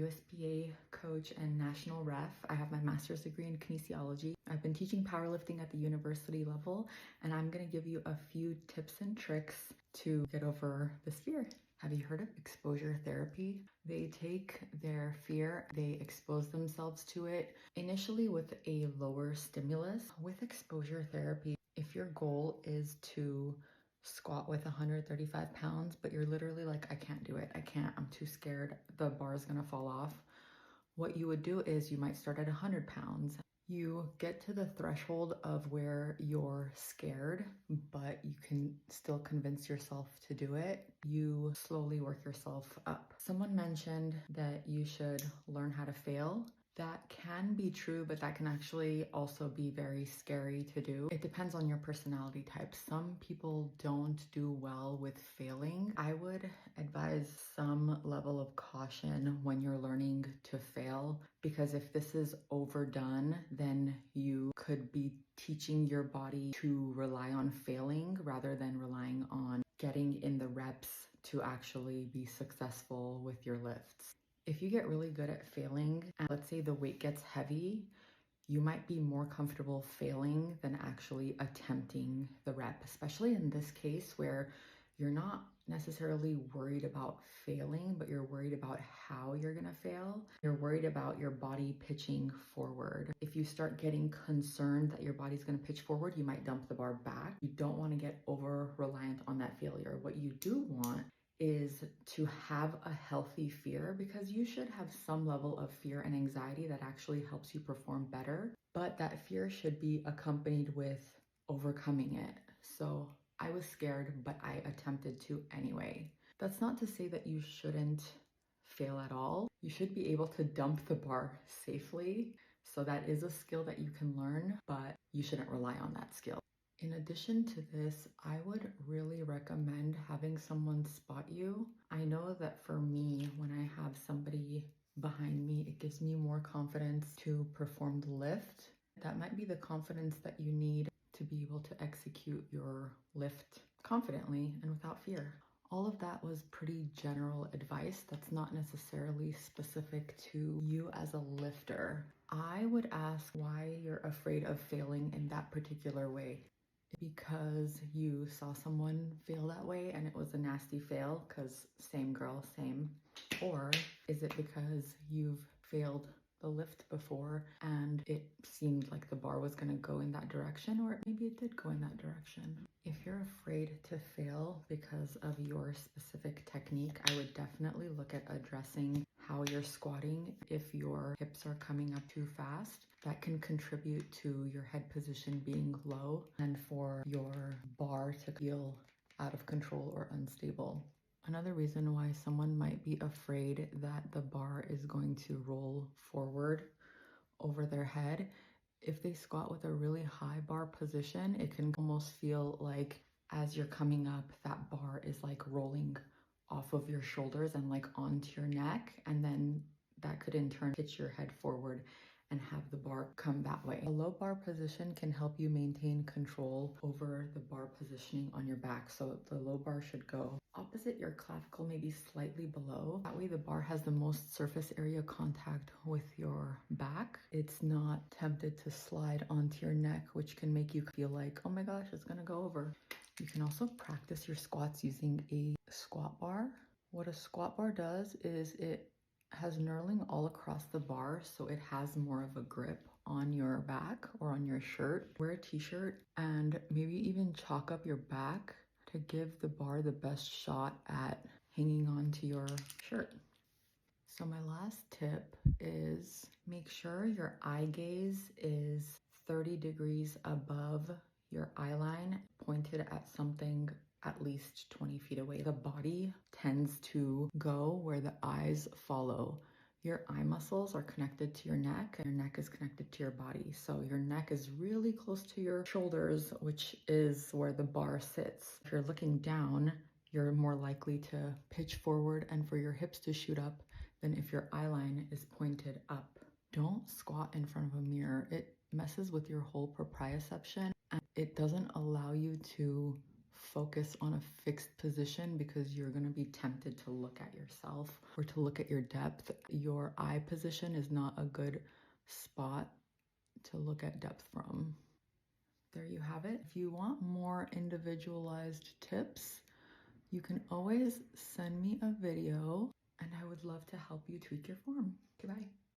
USPA coach and national ref. I have my master's degree in kinesiology. I've been teaching powerlifting at the university level, and I'm gonna give you a few tips and tricks to get over this fear. Have you heard of exposure therapy? They take their fear, they expose themselves to it, initially with a lower stimulus. With exposure therapy, if your goal is to squat with 135 pounds, but you're literally like, I can't do it, I'm too scared, the bar is gonna fall off. What you would do is you might start at 100 pounds. You get to the threshold of where you're scared, but you can still convince yourself to do it. You slowly work yourself up. Someone mentioned that you should learn how to fail. That can be true, but that can actually also be very scary to do. It depends on your personality type. Some people don't do well with failing. I would advise some level of caution when you're learning to fail, because if this is overdone, then you could be teaching your body to rely on failing rather than relying on getting in the reps to actually be successful with your lifts. If you get really good at failing, and let's say the weight gets heavy, you might be more comfortable failing than actually attempting the rep, especially in this case where you're not necessarily worried about failing, but you're worried about how you're gonna fail. You're worried about your body pitching forward. If you start getting concerned that your body's gonna pitch forward, you might dump the bar back. You don't wanna get over reliant on that failure. What you do want is to have a healthy fear, because you should have some level of fear and anxiety that actually helps you perform better, but that fear should be accompanied with overcoming it. So I was scared, but I attempted to anyway. That's not to say that you shouldn't fail at all. You should be able to dump the bar safely. So that is a skill that you can learn, but you shouldn't rely on that skill. In addition to this, I would really recommend having someone spot you. I know that for me, when I have somebody behind me, it gives me more confidence to perform the lift. That might be the confidence that you need to be able to execute your lift confidently and without fear. All of that was pretty general advice that's not necessarily specific to you as a lifter. I would ask why you're afraid of failing in that particular way. Because you saw someone fail that way and it was a nasty fail, because same girl, same? Or is it because you've failed the lift before and it seemed like the bar was going to go in that direction, or maybe it did go in that direction? If you're afraid to fail because of your specific technique, I would definitely look at addressing how you're squatting. If your hips are coming up too fast, that can contribute to your head position being low and for your bar to feel out of control or unstable. Another reason why someone might be afraid that the bar is going to roll forward over their head, if they squat with a really high bar position, it can almost feel like as you're coming up, that bar is like rolling off of your shoulders and like onto your neck, and then that could in turn pitch your head forward and have the bar come that way. A low bar position can help you maintain control over the bar positioning on your back. So the low bar should go opposite your clavicle, maybe slightly below. That way the bar has the most surface area contact with your back. It's not tempted to slide onto your neck, which can make you feel like, oh my gosh, it's gonna go over. You can also practice your squats using a squat bar. What a squat bar does is it has knurling all across the bar, so it has more of a grip on your back or on your shirt. Wear a t-shirt and maybe even chalk up your back to give the bar the best shot at hanging onto your shirt. So my last tip is make sure your eye gaze is 30 degrees above your eye line, pointed at something at least 20 feet away. The body tends to go where the eyes follow. Your eye muscles are connected to your neck, and your neck is connected to your body. So your neck is really close to your shoulders, which is where the bar sits. If you're looking down, you're more likely to pitch forward and for your hips to shoot up than if your eye line is pointed up. Don't squat in front of a mirror. It messes with your whole proprioception and it doesn't allow you to focus on a fixed position because you're going to be tempted to look at yourself or to look at your depth. Your eye position is not a good spot to look at depth from. There you have it. If you want more individualized tips, you can always send me a video and I would love to help you tweak your form. Goodbye.